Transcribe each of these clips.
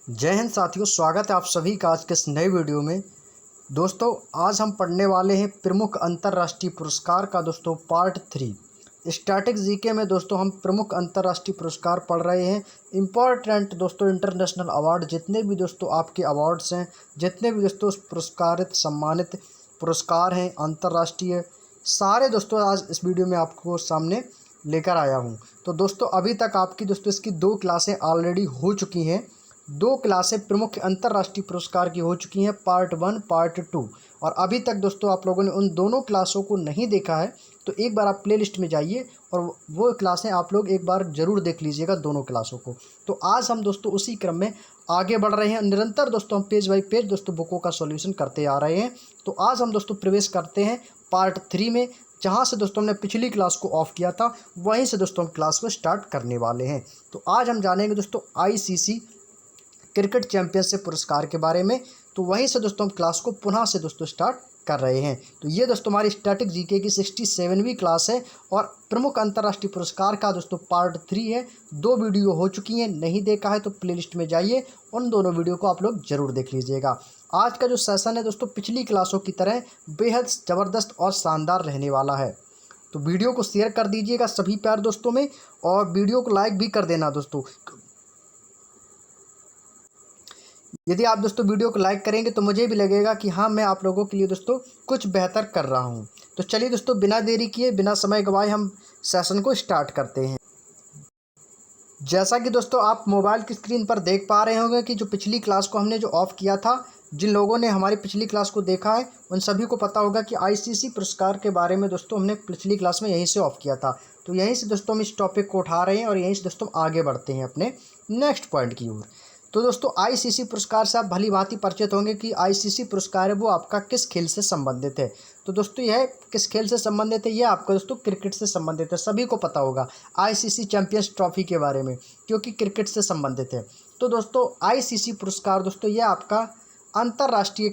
जय हिंद साथियों, स्वागत है आप सभी का आज के इस नए वीडियो में। दोस्तों, आज हम पढ़ने वाले हैं प्रमुख अंतर्राष्ट्रीय पुरस्कार का दोस्तों पार्ट 3। स्टैटिक जीके में दोस्तों हम प्रमुख अंतर्राष्ट्रीय पुरस्कार पढ़ रहे हैं। इम्पोर्टेंट दोस्तों इंटरनेशनल अवार्ड, जितने भी दोस्तों आपके अवार्ड्स हैं, जितने भी दोस्तों पुरस्कारित सम्मानित पुरस्कार हैं अंतर्राष्ट्रीय, सारे दोस्तों आज इस वीडियो में आपको सामने लेकर आया हूँ। तो दोस्तों अभी तक आपकी दोस्तों इसकी 2 क्लासें ऑलरेडी हो चुकी हैं। 2 क्लासें प्रमुख अंतर्राष्ट्रीय पुरस्कार की हो चुकी हैं, पार्ट 1 पार्ट 2। और अभी तक दोस्तों आप लोगों ने उन दोनों क्लासों को नहीं देखा है तो एक बार आप प्लेलिस्ट में जाइए और वो क्लासें आप लोग एक बार ज़रूर देख लीजिएगा, दोनों क्लासों को। तो आज हम दोस्तों उसी क्रम में आगे बढ़ रहे हैं। निरंतर दोस्तों हम पेज बाई पेज दोस्तों बुकों का सॉल्यूशन करते आ रहे हैं। तो आज हम दोस्तों प्रवेश करते हैं पार्ट 3 में, जहाँ से दोस्तों हमने पिछली क्लास को ऑफ किया था वहीं से दोस्तों हम क्लास को स्टार्ट करने वाले हैं। तो आज हम जानेंगे दोस्तों ICC क्रिकेट चैंपियनशिप पुरस्कार के बारे में। तो वहीं से दोस्तों हम क्लास को पुनः से दोस्तों स्टार्ट कर रहे हैं। तो ये दोस्तों हमारी स्टैटिक जीके की 67वीं क्लास है और प्रमुख अंतर्राष्ट्रीय पुरस्कार का दोस्तों पार्ट 3 है। 2 वीडियो हो चुकी हैं, नहीं देखा है तो प्लेलिस्ट में जाइए, उन दोनों वीडियो को आप लोग ज़रूर देख लीजिएगा। आज का जो सेशन है दोस्तों पिछली क्लासों की तरह बेहद ज़बरदस्त और शानदार रहने वाला है। तो वीडियो को शेयर कर दीजिएगा सभी प्यार दोस्तों में, और वीडियो को लाइक भी कर देना दोस्तों। यदि आप दोस्तों वीडियो को लाइक करेंगे तो मुझे भी लगेगा कि हाँ, मैं आप लोगों के लिए दोस्तों कुछ बेहतर कर रहा हूँ। तो चलिए दोस्तों, बिना देरी किए, बिना समय गवाए हम सेशन को स्टार्ट करते हैं। जैसा कि दोस्तों आप मोबाइल की स्क्रीन पर देख पा रहे होंगे कि जो पिछली क्लास को हमने जो ऑफ किया था, जिन लोगों ने हमारी पिछली क्लास को देखा है उन सभी को पता होगा कि ICC पुरस्कार के बारे में दोस्तों हमने पिछली क्लास में यहीं से ऑफ किया था। तो यहीं से दोस्तों हम इस टॉपिक को उठा रहे हैं और यहीं से दोस्तों आगे बढ़ते हैं अपने नेक्स्ट पॉइंट की ओर। तो दोस्तों ICC पुरस्कार से आप भली भांति परिचित होंगे कि ICC पुरस्कार है वो आपका किस खेल से संबंधित है। तो दोस्तों यह किस खेल से संबंधित है, यह आपका दोस्तों क्रिकेट से संबंधित है। सभी को पता होगा ICC चैंपियंस ट्रॉफी के बारे में, क्योंकि क्रिकेट से संबंधित है। तो दोस्तों ICC पुरस्कार दोस्तों यह आपका अंतर्राष्ट्रीय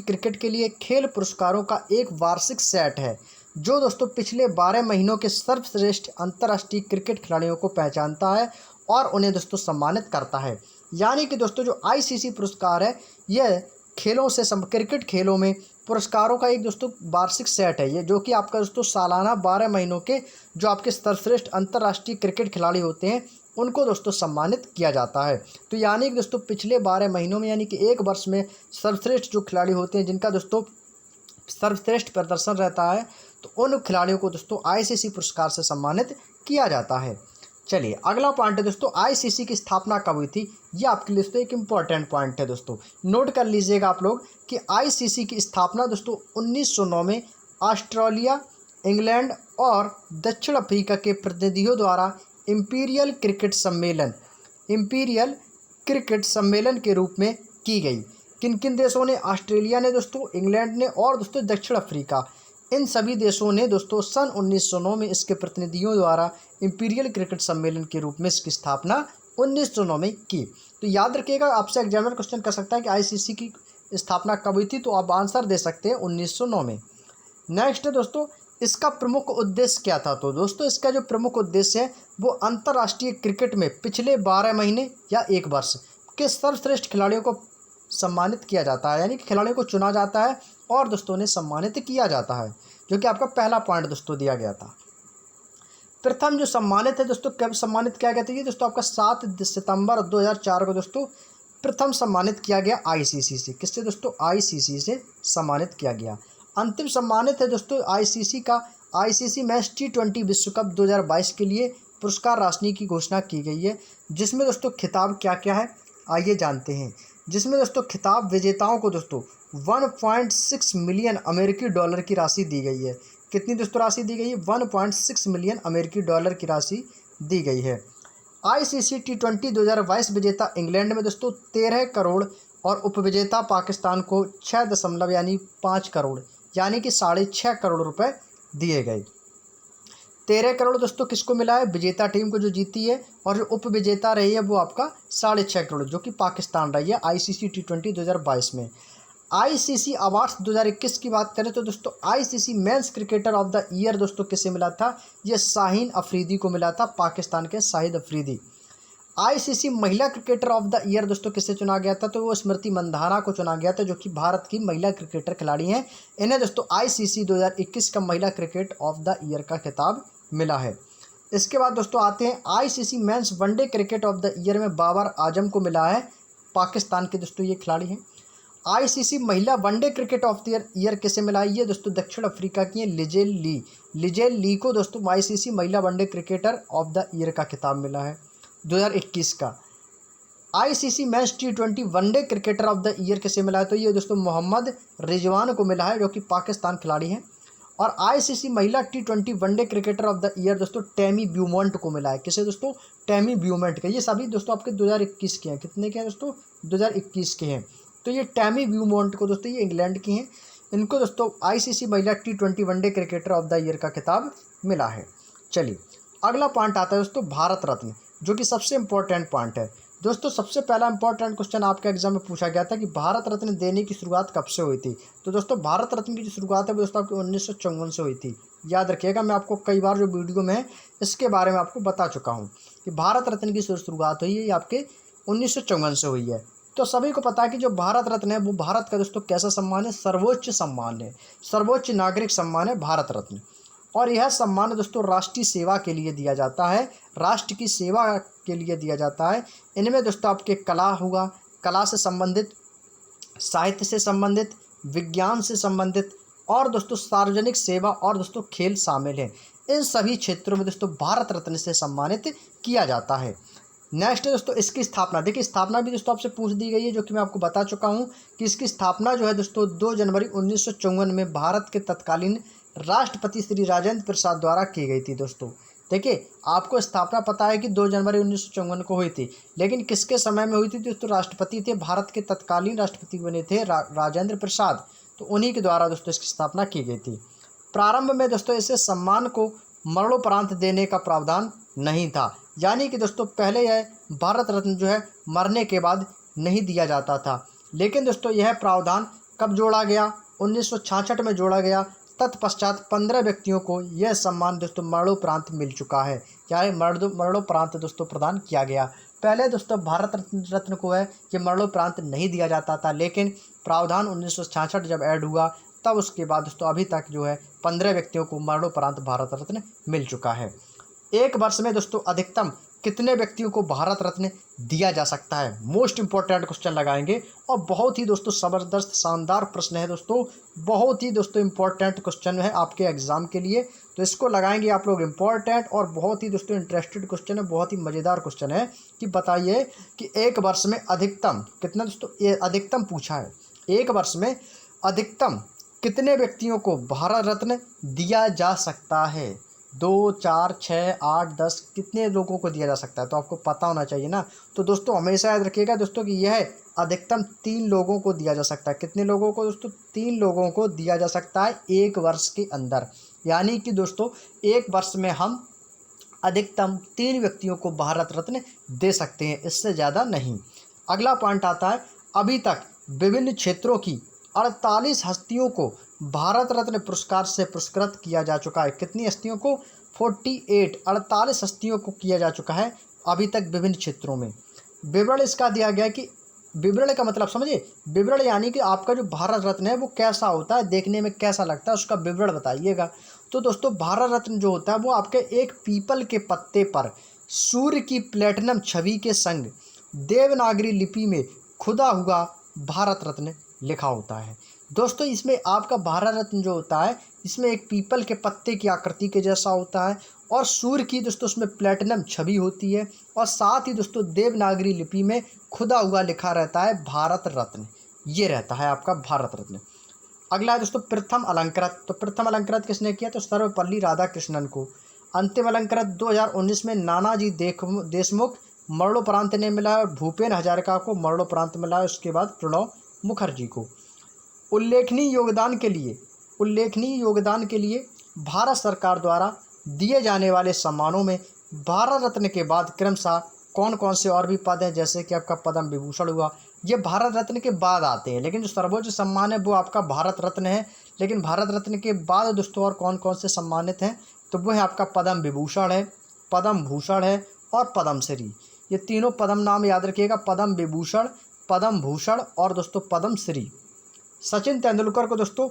क्रिकेट के लिए खेल पुरस्कारों का एक वार्षिक सेट है, जो दोस्तों पिछले 12 महीनों के सर्वश्रेष्ठ अंतर्राष्ट्रीय क्रिकेट खिलाड़ियों को पहचानता है और उन्हें दोस्तों सम्मानित करता है। यानी कि दोस्तों जो ICC पुरस्कार है यह क्रिकेट खेलों में पुरस्कारों का एक दोस्तों वार्षिक सेट है, ये जो कि आपका दोस्तों सालाना 12 महीनों के जो आपके सर्वश्रेष्ठ अंतर्राष्ट्रीय क्रिकेट खिलाड़ी होते हैं उनको दोस्तों सम्मानित किया जाता है। तो यानी कि दोस्तों पिछले 12 महीनों में, यानी कि एक वर्ष में सर्वश्रेष्ठ जो खिलाड़ी होते हैं, जिनका दोस्तों सर्वश्रेष्ठ प्रदर्शन रहता है, तो उन खिलाड़ियों को दोस्तों ICC पुरस्कार से सम्मानित किया जाता है। चलिए अगला पॉइंट है दोस्तों, ICC की स्थापना कब हुई थी। ये आपके लिए दोस्तों एक इम्पॉर्टेंट पॉइंट है दोस्तों, नोट कर लीजिएगा आप लोग कि ICC की स्थापना दोस्तों 1909 में ऑस्ट्रेलिया, इंग्लैंड और दक्षिण अफ्रीका के प्रतिनिधियों द्वारा इंपीरियल क्रिकेट सम्मेलन के रूप में की गई। किन किन देशों ने, ऑस्ट्रेलिया ने दोस्तों, इंग्लैंड ने और दोस्तों दक्षिण अफ्रीका, इन सभी देशों ने दोस्तों सन 1909 में इसके प्रतिनिधियों द्वारा इंपीरियल क्रिकेट सम्मेलन के रूप में इसकी स्थापना 1909 में की। तो याद रखिएगा, आपसे एग्जामिनर क्वेश्चन कर सकता है कि ICC की स्थापना कब हुई थी, तो आप आंसर दे सकते हैं 1909 में। नेक्स्ट है दोस्तों, इसका प्रमुख उद्देश्य क्या था। तो दोस्तों इसका जो प्रमुख उद्देश्य है वो अंतर्राष्ट्रीय क्रिकेट में पिछले 12 महीने या एक वर्ष के सर्वश्रेष्ठ खिलाड़ियों को सम्मानित किया जाता है, यानी कि खिलाड़ियों को चुना जाता है और दोस्तों उन्हें सम्मानित किया जाता है, जो कि आपका पहला पॉइंट दोस्तों दिया गया था। प्रथम जो सम्मानित है दोस्तों, कब सम्मानित किया गया था, ये दोस्तों आपका 7 सितंबर 2004 को दोस्तों प्रथम सम्मानित किया गया ICC से। किससे दोस्तों, ICC से सम्मानित किया गया। अंतिम सम्मानित है दोस्तों ICC का ICC मैच T20 विश्व कप 2022 के लिए पुरस्कार राशि की घोषणा की गई है, जिसमें दोस्तों खिताब क्या क्या है आइए जानते हैं। जिसमें दोस्तों खिताब विजेताओं को दोस्तों 1.6 मिलियन अमेरिकी डॉलर की राशि दी गई है। कितनी दोस्तों राशि दी गई है, 1.6 मिलियन अमेरिकी डॉलर की राशि दी गई है। ICC T20 2022 विजेता इंग्लैंड में दोस्तों 13 करोड़ और उपविजेता पाकिस्तान को 5 करोड़ यानी कि 6.5 करोड़ रुपए दिए गए। 13 करोड़ दोस्तों किसको मिला है, विजेता टीम को जो जीती है, और जो उपविजेता रही है वो आपका 6.5 करोड़ जो कि पाकिस्तान रही है ICC T20 2022 में। ICC अवार्ड्स 2021 की बात करें तो दोस्तों ICC men's cricketer of the year दोस्तों किसे मिला था, ये शाहीन अफरीदी को मिला था, पाकिस्तान के शाहिद अफरीदी। आईसीसी महिला क्रिकेटर ऑफ द ईयर दोस्तों किससे चुना गया था, तो वो स्मृति मंधाना को चुना गया था, जो कि भारत की महिला क्रिकेटर खिलाड़ी हैं। इन्हें दोस्तों आईसीसी 2021 का महिला क्रिकेट ऑफ द ईयर का खिताब मिला है। इसके बाद दोस्तों आते हैं ICC men's one day cricket of the year में बाबर आजम को मिला है, पाकिस्तान के दोस्तों ये खिलाड़ी हैं। आईसीसी महिला one day cricket of the year किसे मिला है, ये दोस्तों दक्षिण अफ्रीका की है लिजेल ली को दोस्तों आईसीसी महिला one day cricketer of the year का खिताब मिला है 2021 का। ICC match T20 one day cricketer of the year किसे मिला है, तो ये दोस्तों मोहम्मद रिजवान को मिला है, जो कि पाकिस्तान खिलाड़ी हैं। और आईसीसी महिला T20 one day cricketer of the year दोस्तों टैमी ब्यूमॉन्ट को मिला है। किसे दोस्तों, टैमी ब्यूमॉन्ट का। ये सभी दोस्तों आपके 2021 के हैं। कितने के हैं दोस्तों, 2021 के हैं। तो ये टैमी ब्यूमॉन्ट को दोस्तों, ये इंग्लैंड की हैं, इनको दोस्तों आईसीसी महिला T20 one day cricketer of the year का खिताब मिला है। चलिए अगला पॉइंट आता है दोस्तों भारत रत्न, जो कि सबसे इंपॉर्टेंट पॉइंट है दोस्तों। सबसे पहला इंपॉर्टेंट क्वेश्चन आपके एग्जाम में पूछा गया था कि भारत रत्न देने की शुरुआत कब से हुई थी। तो दोस्तों भारत रत्न की जो शुरुआत है वो दोस्तों आपकी 1954 से हुई थी। याद रखिएगा, मैं आपको कई बार जो वीडियो में इसके बारे में आपको बता चुका हूँ कि भारत रत्न की शुरुआत हुई है ये आपके 1954 से हुई है। तो सभी को पता है कि जो भारत रत्न है वो भारत का दोस्तों कैसा सम्मान है, सर्वोच्च सम्मान है, सर्वोच्च नागरिक सम्मान है भारत रत्न। और यह सम्मान दोस्तों राष्ट्रीय सेवा के लिए दिया जाता है, राष्ट्र की सेवा के लिए दिया जाता है। इनमें दोस्तों आपके कला हुआ, कला से संबंधित, साहित्य से संबंधित, विज्ञान से संबंधित और दोस्तों सार्वजनिक सेवा और दोस्तों खेल शामिल हैं। इन सभी क्षेत्रों में दोस्तों भारत रत्न से सम्मानित किया जाता है। नेक्स्ट है दोस्तों इसकी स्थापना। देखिए स्थापना भी दोस्तों आपसे पूछ दी गई है, जो कि मैं आपको बता चुका हूँ कि इसकी स्थापना जो है दोस्तों 2 जनवरी 1954 में भारत के तत्कालीन राष्ट्रपति श्री राजेंद्र प्रसाद द्वारा की गई थी। दोस्तों देखिए आपको स्थापना पता है कि 2 जनवरी 1954 को हुई थी, लेकिन किसके समय में हुई थी दोस्तों, राष्ट्रपति थे, भारत के तत्कालीन राष्ट्रपति बने थे राजेंद्र प्रसाद, तो उन्हीं के द्वारा दोस्तों इसकी स्थापना की गई थी। प्रारंभ में दोस्तों इसे सम्मान को मरणोपरांत देने का प्रावधान नहीं था, यानी कि दोस्तों पहले यह भारत रत्न जो है मरने के बाद नहीं दिया जाता था। लेकिन दोस्तों यह प्रावधान कब जोड़ा गया, 1966 में जोड़ा गया। तत्पश्चात 15 व्यक्तियों को यह सम्मान दोस्तों मरणोपरांत मिल चुका है, यानी मरणोपरांत दोस्तों प्रदान किया गया। पहले दोस्तों भारत रत्न को है कि मरणोपरांत नहीं दिया जाता था, लेकिन प्रावधान 1966 जब ऐड हुआ तब उसके बाद दोस्तों अभी तक जो है 15 व्यक्तियों को मरणोपरांत भारत रत्न मिल चुका है। एक वर्ष में दोस्तों अधिकतम कितने व्यक्तियों को भारत रत्न दिया जा सकता है, मोस्ट इंपॉर्टेंट क्वेश्चन लगाएंगे और बहुत ही दोस्तों ज़बरदस्त शानदार प्रश्न है दोस्तों, बहुत ही दोस्तों इंपॉर्टेंट क्वेश्चन है आपके एग्जाम के लिए। तो इसको लगाएंगे आप लोग इंपॉर्टेंट और बहुत ही दोस्तों इंटरेस्टेड क्वेश्चन है, बहुत ही मज़ेदार क्वेश्चन है कि बताइए कि एक वर्ष में अधिकतम कितना दोस्तों, ये अधिकतम पूछा है, एक वर्ष में अधिकतम कितने व्यक्तियों को भारत रत्न दिया जा सकता है। 2, 4, 6, 8, 10 कितने लोगों को दिया जा सकता है, तो आपको पता होना चाहिए ना। तो दोस्तों हमेशा याद रखिएगा दोस्तों कि यह अधिकतम 3 लोगों को दिया जा सकता है। कितने लोगों को दोस्तों, 3 लोगों को दिया जा सकता है एक वर्ष के अंदर, यानी कि दोस्तों एक वर्ष में हम अधिकतम 3 व्यक्तियों को भारत रत्न दे सकते हैं, इससे ज़्यादा नहीं। अगला पॉइंट आता है, अभी तक विभिन्न क्षेत्रों की 48 हस्तियों को भारत रत्न पुरस्कार से पुरस्कृत किया जा चुका है। कितनी हस्तियों को, 48 हस्तियों को किया जा चुका है अभी तक विभिन्न क्षेत्रों में। विवरण इसका दिया गया कि, विवरण का मतलब समझिए, विवरण यानी कि आपका जो भारत रत्न है वो कैसा होता है, देखने में कैसा लगता है, उसका विवरण बताइएगा। तो दोस्तों भारत रत्न जो होता है वो आपके एक पीपल के पत्ते पर सूर्य की प्लेटिनम छवि के संग देवनागरी लिपि में खुदा हुआ भारत रत्न लिखा होता है। दोस्तों इसमें आपका भारत रत्न जो होता है इसमें एक पीपल के पत्ते की आकृति के जैसा होता है और सूर्य की दोस्तों उसमें प्लेटिनम छवि होती है और साथ ही दोस्तों देवनागरी लिपि में खुदा हुआ लिखा रहता है भारत रत्न, ये रहता है आपका भारत रत्न। अगला है दोस्तों प्रथम अलंकृत। तो प्रथम अलंकृत किसने किया, तो सर्वपल्ली राधाकृष्णन को। अंतिम अलंकृत 2019 में नानाजी देशमुख मरणोपरांत ने मिला और भूपेन हजारिका को मरणोपरांत मिला, उसके बाद प्रणब मुखर्जी को। उल्लेखनीय योगदान के लिए भारत सरकार द्वारा दिए जाने वाले सम्मानों में भारत रत्न के बाद क्रमशः कौन कौन से और भी पद हैं, जैसे कि आपका पद्म विभूषण हुआ, ये भारत रत्न के बाद आते हैं, लेकिन जो सर्वोच्च सम्मान है वो आपका भारत रत्न है। लेकिन भारत रत्न के बाद दोस्तों और कौन कौन से सम्मानित हैं, तो वो है आपका पद्म विभूषण है, पद्म भूषण है और पद्मश्री। ये तीनों पद्म नाम याद रखिएगा, पद्म विभूषण, पद्म भूषण और दोस्तों पद्म श्री। सचिन तेंदुलकर को दोस्तों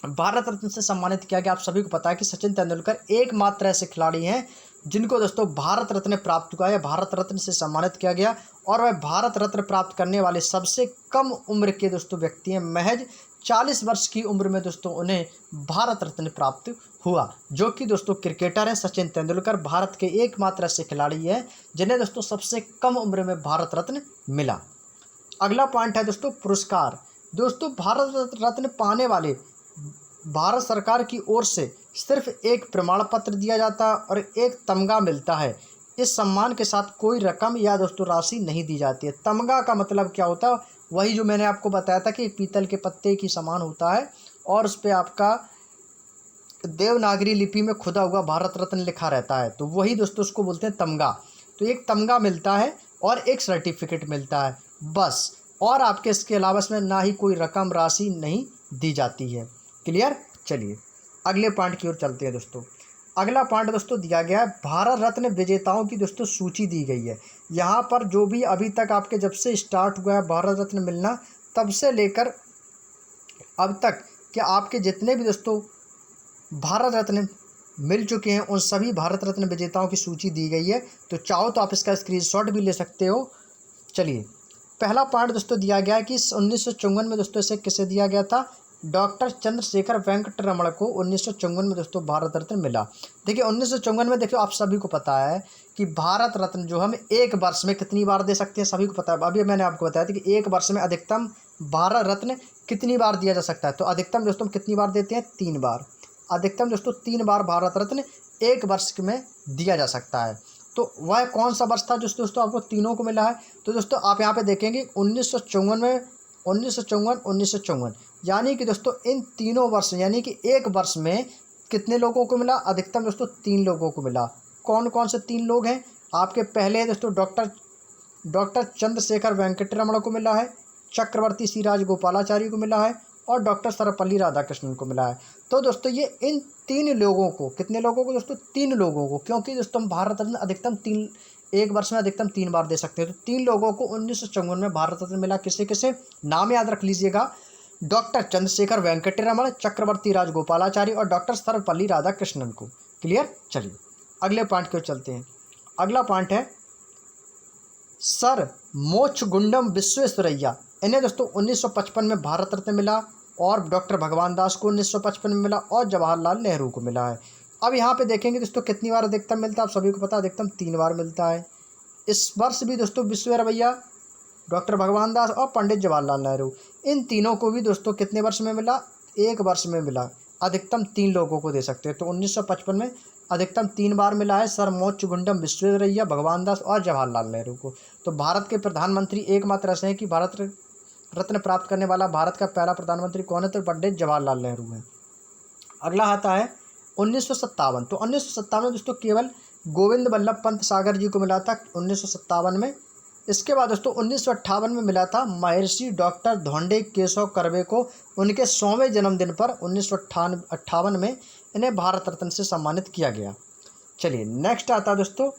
भारत रत्न से सम्मानित किया गया। आप सभी को पता है कि सचिन तेंदुलकर एकमात्र ऐसे खिलाड़ी हैं जिनको दोस्तों भारत रत्न प्राप्त हुआ है, भारत रत्न से सम्मानित किया गया। और वह भारत रत्न प्राप्त करने वाले सबसे कम उम्र के दोस्तों व्यक्ति हैं। महज 40 वर्ष की उम्र में दोस्तों उन्हें भारत रत्न प्राप्त हुआ, जो कि दोस्तों क्रिकेटर हैं सचिन तेंदुलकर। भारत के एकमात्र ऐसे खिलाड़ी हैं जिन्हें दोस्तों सबसे कम उम्र में भारत रत्न मिला। अगला पॉइंट है दोस्तों पुरस्कार। दोस्तों भारत रत्न पाने वाले भारत सरकार की ओर से सिर्फ एक प्रमाण पत्र दिया जाता है और एक तमगा मिलता है। इस सम्मान के साथ कोई रकम या दोस्तों राशि नहीं दी जाती है। तमगा का मतलब क्या होता है? वही जो मैंने आपको बताया था कि पीतल के पत्ते की समान होता है और उस पर आपका देवनागरी लिपि में खुदा हुआ भारत रत्न लिखा रहता है, तो वही दोस्तों उसको बोलते हैं तमगा। तो एक तमगा मिलता है और एक सर्टिफिकेट मिलता है बस, और आपके इसके अलावा इसमें ना ही कोई रकम राशि नहीं दी जाती है। क्लियर? चलिए अगले पॉइंट की ओर चलते हैं दोस्तों। अगला पॉइंट दोस्तों दिया गया है भारत रत्न विजेताओं की दोस्तों सूची दी गई है। यहाँ पर जो भी अभी तक आपके जब से स्टार्ट हुआ है भारत रत्न मिलना, तब से लेकर अब तक कि आपके जितने भी दोस्तों भारत रत्न मिल चुके हैं उन सभी भारत रत्न विजेताओं की सूची दी गई है। तो चाहो तो आप इसका स्क्रीनशॉट भी ले सकते हो। चलिए पहला पॉइंट दोस्तों दिया गया है कि 1954 में दोस्तों इसे किसे दिया गया था? डॉक्टर चंद्रशेखर वेंकट रमण को 1954 में दोस्तों भारत रत्न मिला। देखिए 1954 में देखिए आप सभी को पता है कि भारत रत्न जो हम एक वर्ष में कितनी बार दे सकते हैं, सभी को पता है। अभी मैंने आपको बताया था कि एक वर्ष में अधिकतम भारत रत्न कितनी बार दिया जा सकता है। तो अधिकतम दोस्तों कितनी बार देते हैं? 3 बार। अधिकतम दोस्तों 3 बार भारत रत्न एक वर्ष में दिया जा सकता है। तो वह कौन सा वर्ष था जो दोस्तों आपको तीनों को मिला है? तो दोस्तों आप यहाँ पे देखेंगे 1954 में, 1954 यानी कि दोस्तों इन तीनों वर्ष यानी कि एक वर्ष में कितने लोगों को मिला? अधिकतम दोस्तों 3 लोगों को मिला। कौन कौन से 3 लोग हैं? आपके पहले दोस्तों डॉक्टर चंद्रशेखर वेंकट रमण को मिला है, चक्रवर्ती सी राजगोपालाचारी को मिला है और डॉक्टर सर्वपल्ली राधाकृष्णन को मिला है। तो दोस्तों ये इन 3 लोगों को, कितने लोगों को दोस्तों? 3 लोगों को, क्योंकि दोस्तों हम भारत रत्न अधिकतम 3 एक वर्ष में अधिकतम 3 बार दे सकते हैं। तो 3 लोगों को 1954 में भारत रत्न मिला। किसे किसे? नाम याद रख लीजिएगा, डॉक्टर चंद्रशेखर वेंकट रमण, चक्रवर्ती राजगोपालाचारी और डॉक्टर सर्वपल्ली राधाकृष्णन को। क्लियर? चलिए अगले पॉइंट की ओर चलते हैं। अगला पॉइंट है सर मोक्षगुंडम विश्वेश्वरैया। इन्हें दोस्तों 1955 में भारत रत्न मिला और डॉक्टर भगवान दास को 1955 में मिला और जवाहरलाल नेहरू को मिला है। अब यहाँ पे देखेंगे दोस्तों कितनी बार अधिकतम मिलता है? आप सभी को पता है अधिकतम 3 बार मिलता है। इस वर्ष भी दोस्तों विश्वेश्वरैया, डॉक्टर भगवान दास और पंडित जवाहरलाल नेहरू, इन तीनों को भी दोस्तों कितने वर्ष में मिला? एक वर्ष में मिला। अधिकतम 3 लोगों को दे सकते हैं। तो 1955 में अधिकतम 3 बार मिला है सर मोक्षगुंडम विश्वेश्वरैया, भगवान दास और जवाहरलाल नेहरू को। तो भारत के प्रधानमंत्री एकमात्र ऐसे हैं कि भारत रत्न प्राप्त करने वाला भारत का पहला प्रधानमंत्री कौन है? तो पंडित जवाहरलाल नेहरू है। अगला आता है 1957। तो 1957 में दोस्तों केवल गोविंद वल्लभ पंत सागर जी को मिला था 1957 में। इसके बाद दोस्तों 1958 में मिला था महर्षि डॉक्टर धोंडे केशव कर्वे को उनके 100वें जन्मदिन पर 1958 में इन्हें भारत रत्न से सम्मानित किया गया। चलिए नेक्स्ट आता है दोस्तों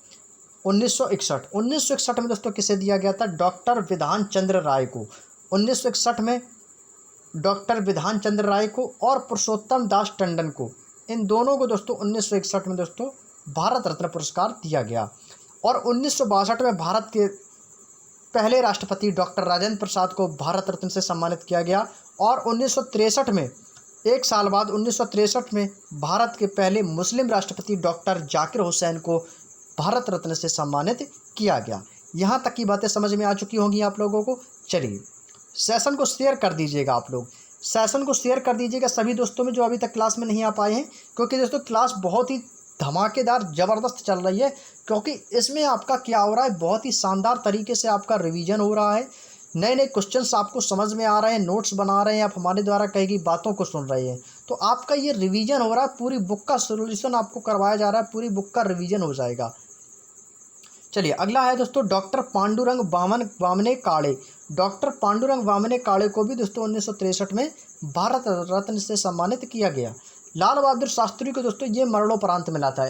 1961। 1961 में दोस्तों किसे दिया गया था? डॉक्टर विधान चंद्र राय को। 1961 में डॉक्टर विधान चंद्र राय को और पुरुषोत्तम दास टंडन को, इन दोनों को दोस्तों 1961 में दोस्तों भारत रत्न पुरस्कार दिया गया। और 1962 में भारत के पहले राष्ट्रपति डॉक्टर राजेंद्र प्रसाद को भारत रत्न से सम्मानित किया गया। और 1963 में, एक साल बाद 1963 में भारत के पहले मुस्लिम राष्ट्रपति डॉक्टर जाकिर हुसैन को भारत रत्न से सम्मानित किया गया। यहाँ तक की बातें समझ में आ चुकी होंगी आप लोगों को। चलिए सेशन को शेयर कर दीजिएगा, आप लोग सेशन को शेयर कर दीजिएगा सभी दोस्तों में जो अभी तक क्लास में नहीं आ पाए हैं, क्योंकि दोस्तों क्लास बहुत ही धमाकेदार ज़बरदस्त चल रही है। क्योंकि इसमें आपका क्या हो रहा है, बहुत ही शानदार तरीके से आपका रिवीजन हो रहा है, नए नए क्वेश्चंस आपको समझ में आ रहे हैं, नोट्स बना रहे हैं, आप हमारे द्वारा कही गई बातों को सुन रहे हैं। तो आपका ये रिवीजन हो रहा है, पूरी बुक का सोल्यूशन आपको करवाया जा रहा है, पूरी बुक का रिवीजन हो जाएगा। चलिए अगला है दोस्तों डॉक्टर पांडुरंग वामने काळे। डॉक्टर पांडुरंग वामने काळे को भी दोस्तों 1963 में भारत रत्न से सम्मानित किया गया। लाल बहादुर शास्त्री को दोस्तों ये मरणोपरांत मिला था,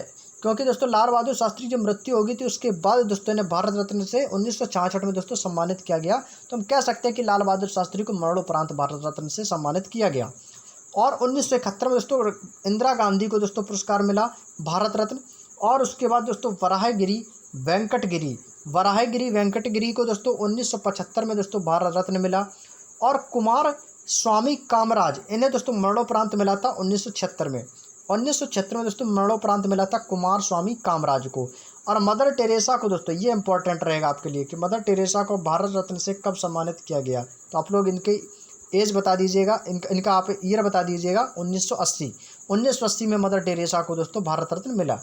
क्योंकि दोस्तों लाल बहादुर शास्त्री जब मृत्यु होगी थी उसके बाद दोस्तों इन्हें भारत रत्न से 1966 में दोस्तों सम्मानित किया गया। तो हम कह सकते हैं कि लाल बहादुर शास्त्री को मरणोपरांत भारत रत्न से सम्मानित किया गया। और 1971 में दोस्तों इंदिरा गांधी को दोस्तों पुरस्कार मिला भारत रत्न। और उसके बाद दोस्तों वराहगिरी वेंकटगिरी को दोस्तों 1975 में दोस्तों भारत रत्न मिला। और कुमार स्वामी कामराज इन्हें दोस्तों मरणोपरांत मिला था 1976 में। 1976 में दोस्तों मरणोपरांत मिला था कुमार स्वामी कामराज को। और मदर टेरेसा को दोस्तों ये इंपॉर्टेंट रहेगा आपके लिए कि मदर टेरेसा को भारत रत्न से कब सम्मानित किया गया। तो आप लोग इनके एज बता दीजिएगा, इनका आप ईयर बता दीजिएगा। 1980 में मदर टेरेसा को दोस्तों भारत रत्न मिला।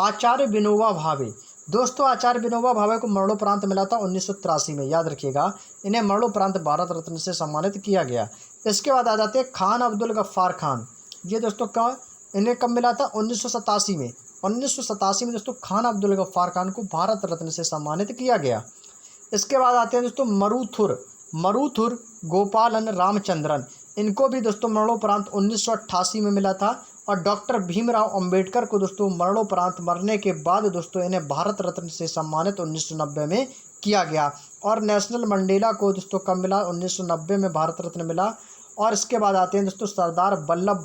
आचार्य विनोबा भावे दोस्तों, आचार्य विनोबा भावे को मरणोपरांत मिला था 1983 में, याद रखिएगा। इन्हें मरणोपरांत भारत रत्न से सम्मानित किया गया। इसके बाद आ जाते हैं खान अब्दुल गफ्फार खान। ये दोस्तों इन्हें कब मिला था? 1987 में। 1987 में दोस्तों खान अब्दुल गफ्फार खान को भारत रत्न से सम्मानित किया गया। इसके बाद आते हैं दोस्तों मरुथुर गोपालन रामचंद्रन। इनको भी दोस्तों मरणोपरांत 1988 में मिला था। और डॉक्टर भीमराव अंबेडकर को दोस्तों मरणोपरांत मरने के बाद दोस्तों इन्हें भारत रत्न से सम्मानित 1990 में किया गया। और नेशनल मंडेला को दोस्तों कब मिला? 1990 में भारत रत्न मिला। और इसके बाद आते हैं दोस्तों सरदार वल्लभ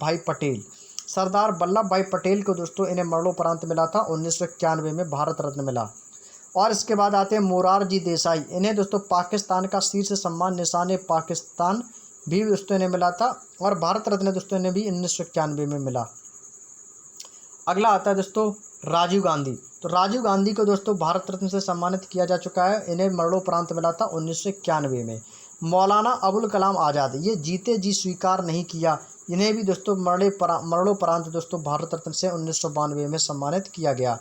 भाई पटेल को दोस्तों इन्हें मरणोपरांत मिला था 1991 में भारत रत्न मिला। और इसके बाद आते हैं मोरारजी देसाई। इन्हें दोस्तों पाकिस्तान का शीर्ष सम्मान निशान पाकिस्तान भी दोस्तों इन्हें मिला था। और भारत रत्न दोस्तों इन्हें भी 1991 में मिला। अगला आता है दोस्तों राजीव गांधी। तो राजीव गांधी को दोस्तों भारत रत्न से सम्मानित किया जा चुका है। इन्हें मरणोपरांत मिला था 1991 में। मौलाना अबुल कलाम आज़ाद, ये जीते जी स्वीकार नहीं किया। इन्हें भी दोस्तों मरणोपरांत दोस्तों भारत रत्न से 1992 में सम्मानित किया गया।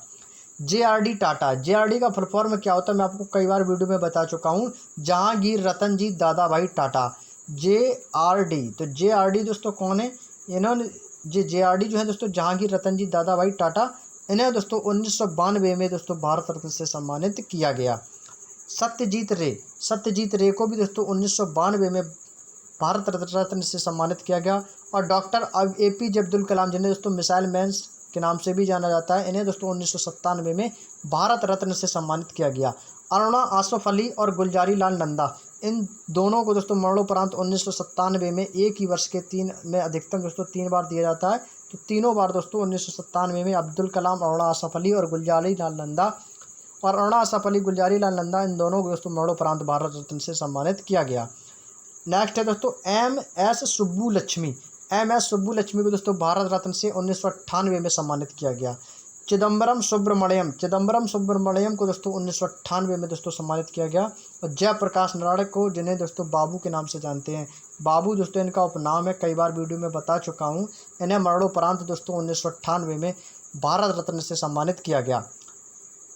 JRD टाटा, JRD का फुल फॉर्म क्या होता है मैं आपको कई बार वीडियो में बता चुका हूँ। जहांगीर रतनजी दादाभाई टाटा, JRD। तो JRD दोस्तों कौन है? इन्होंने JRD जो है दोस्तों जहांगीर रतनजी दादाभाई टाटा, इन्हें दोस्तों 1992 में दोस्तों भारत रत्न से सम्मानित किया गया। सत्यजीत रे को भी दोस्तों 1992 में भारत रत्न से सम्मानित किया गया। और डॉक्टर APJ अब्दुल कलाम, जिन्हें दोस्तों मिसाइल मैन के नाम से भी जाना जाता है, इन्हें दोस्तों 1997 में भारत रत्न से सम्मानित किया गया। अरुणा आसफ अली और गुलजारी लाल नंदा, इन दोनों को दोस्तों मरणोपरांत 1997 में एक ही वर्ष के अधिकतम दोस्तों 3 बार दिया जाता है। तो तीनों बार दोस्तों 1997 में अब्दुल कलाम, अरुणा आसफ अली और गुलजारी लाल नंदा, गुलजारी लाल नंदा, इन दोनों को दोस्तों मरणोपरांत भारत रत्न से सम्मानित किया गया। नेक्स्ट है दोस्तों MS सुब्बुलक्ष्मी को दोस्तों भारत रत्न से 1998 में सम्मानित किया गया। चिदम्बरम सुब्रमण्यम को दोस्तों 1998 में दोस्तों सम्मानित किया गया। और जयप्रकाश नारायण को, जिन्हें दोस्तों बाबू के नाम से जानते हैं, बाबू दोस्तों इनका उपनाम है, कई बार वीडियो में बता चुका हूँ। इन्हें मरणोपरांत दोस्तों 1998 में भारत रत्न से सम्मानित किया गया।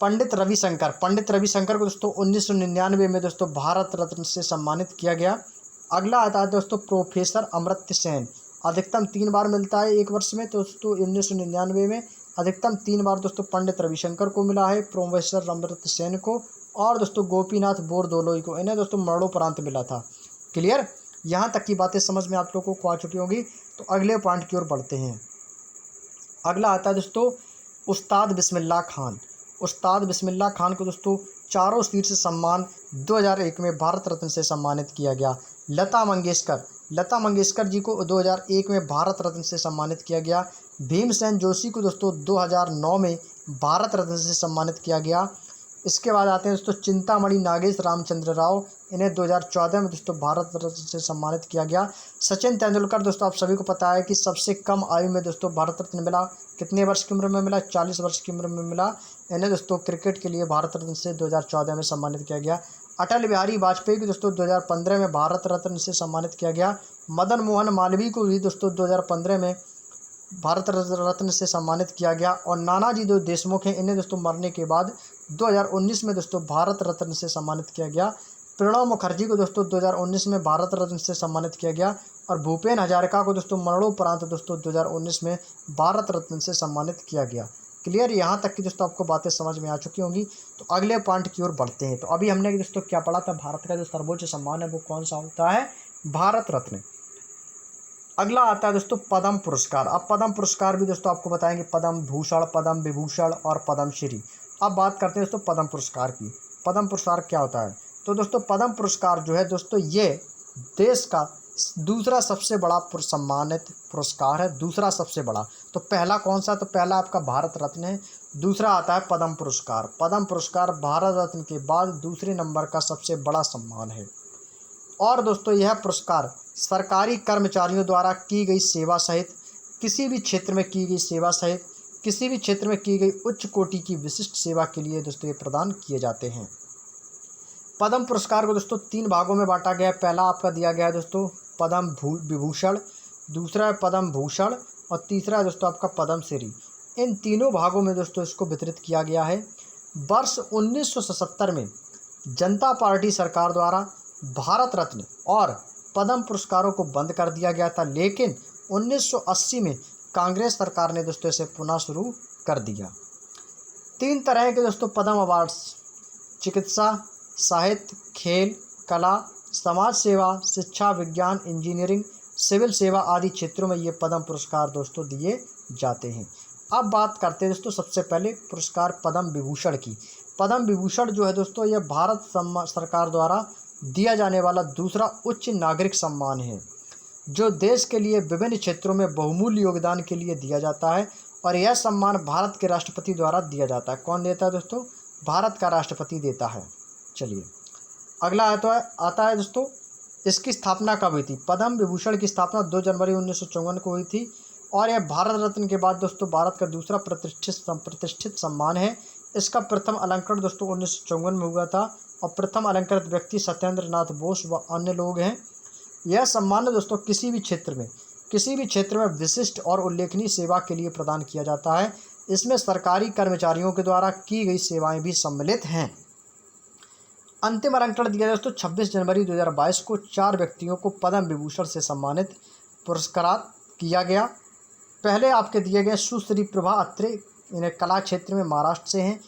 पंडित रविशंकर को दोस्तों 1999 में दोस्तों भारत रत्न से सम्मानित किया गया। अगला आता है दोस्तों प्रोफेसर अमर्त्य सेन। अधिकतम 3 बार मिलता है एक वर्ष में। तो दोस्तों 1999 में अधिकतम 3 बार दोस्तों पंडित रविशंकर को मिला है, प्रोफेसर अमर्त्य सेन को, और दोस्तों गोपीनाथ बोरदोलोई को, इन्हें दोस्तों मरणोपरांत मिला था। क्लियर? यहाँ तक की बातें समझ में आप लोगों को आ चुकी होंगी। तो अगले पॉइंट की ओर बढ़ते हैं। अगला आता है दोस्तों उस्ताद बिस्मिल्लाह खान को दोस्तों चारों शीर्ष सम्मान 2001 में भारत रत्न से सम्मानित किया गया। लता मंगेशकर जी को 2001 में भारत रत्न से सम्मानित किया गया। भीमसेन जोशी को दोस्तों 2009 में भारत रत्न से सम्मानित किया गया। इसके बाद आते हैं दोस्तों चिंतामणि नागेश रामचंद्र राव, इन्हें 2014 में दोस्तों भारत रत्न से सम्मानित किया गया। सचिन तेंदुलकर दोस्तों आप सभी को पता है कि सबसे कम आयु में दोस्तों भारत रत्न मिला। कितने वर्ष की उम्र में मिला? 40 वर्ष की उम्र में मिला। इन्हें दोस्तों क्रिकेट के लिए भारत रत्न से 2014 में सम्मानित किया गया। अटल बिहारी वाजपेयी को दोस्तों 2015 में भारत रत्न से सम्मानित किया गया। मदन मोहन मालवीय को भी दोस्तों 2015 में भारत रत्न से सम्मानित किया गया। और नानाजी देशमुख हैं, इन्हें दोस्तों मरने के बाद 2019 में दोस्तों भारत रत्न से सम्मानित किया गया। प्रणब मुखर्जी को दोस्तों 2019 में भारत रत्न से सम्मानित किया गया। और भूपेन हजारिका को दोस्तों मरणोपरांत दोस्तों 2019 में भारत रत्न से सम्मानित किया गया। क्लियर? यहाँ तक की दोस्तों आपको बातें समझ में आ चुकी होंगी। तो अगले पॉइंट की ओर बढ़ते हैं। तो अभी हमने दोस्तों क्या पढ़ा था? भारत का जो सर्वोच्च सम्मान है वो कौन सा होता है? भारत रत्न। अगला आता है दोस्तों पद्म पुरस्कार। अब पद्म पुरस्कार भी दोस्तों आपको बताएंगे, पद्म भूषण, पद्म विभूषण और पद्म श्री। अब बात करते हैं दोस्तों पद्म पुरस्कार की। पद्म पुरस्कार क्या होता है? तो दोस्तों पद्म पुरस्कार जो है दोस्तों ये देश का दूसरा सबसे बड़ा सम्मानित पुरस्कार है, दूसरा सबसे बड़ा। तो पहला कौन सा? तो पहला आपका भारत रत्न है, दूसरा आता है पद्म पुरस्कार। पद्म पुरस्कार भारत रत्न के बाद दूसरे नंबर का सबसे बड़ा सम्मान है। और दोस्तों यह पुरस्कार सरकारी कर्मचारियों द्वारा की गई सेवा सहित किसी भी क्षेत्र में की गई सेवा सहित किसी भी क्षेत्र में की गई उच्च कोटि की विशिष्ट सेवा के लिए दोस्तों ये प्रदान किए जाते हैं। पद्म पुरस्कार को दोस्तों 3 भागों में बांटा गया है। पहला आपका दिया गया है दोस्तों पद्म विभूषण, दूसरा है पद्म भूषण और तीसरा है दोस्तों आपका पद्म श्री। इन तीनों भागों में दोस्तों इसको वितरित किया गया है। वर्ष 1977 में जनता पार्टी सरकार द्वारा भारत रत्न और पद्म पुरस्कारों को बंद कर दिया गया था, लेकिन 1980 में कांग्रेस सरकार ने दोस्तों इसे पुनः शुरू कर दिया। 3 तरह के दोस्तों पद्म अवार्ड्स, चिकित्सा, साहित्य, खेल, कला, समाज सेवा, शिक्षा, विज्ञान, इंजीनियरिंग, सिविल सेवा आदि क्षेत्रों में ये पद्म पुरस्कार दोस्तों दिए जाते हैं। अब बात करते हैं दोस्तों सबसे पहले पुरस्कार पद्म विभूषण की। पद्म विभूषण जो है दोस्तों ये भारत सरकार द्वारा दिया जाने वाला दूसरा उच्च नागरिक सम्मान है, जो देश के लिए विभिन्न क्षेत्रों में बहुमूल्य योगदान के लिए दिया जाता है। और यह सम्मान भारत के राष्ट्रपति द्वारा दिया जाता है। कौन देता है दोस्तों? भारत का राष्ट्रपति देता है। चलिए अगला आता है दोस्तों इसकी स्थापना कब हुई थी? पद्म विभूषण की स्थापना 2 जनवरी 1954 को हुई थी और यह भारत रत्न के बाद दोस्तों भारत का दूसरा प्रतिष्ठित सम्मान है। इसका प्रथम अलंकरण दोस्तों 1954 में हुआ था और प्रथम अलंकृत व्यक्ति सत्येंद्र नाथ बोस व अन्य लोग हैं। यह सम्मान दोस्तों किसी भी क्षेत्र में विशिष्ट और उल्लेखनीय सेवा के लिए प्रदान किया जाता है। इसमें सरकारी कर्मचारियों के द्वारा की गई सेवाएं भी सम्मिलित हैं। अंतिम अलंकरण दिया दोस्तों 26 जनवरी 2022 को 4 व्यक्तियों को पद्म विभूषण से सम्मानित पुरस्कृत किया गया। पहले आपके दिए गए सुश्री प्रभा अत्रे, इन्हें कला क्षेत्र में महाराष्ट्र से हैं,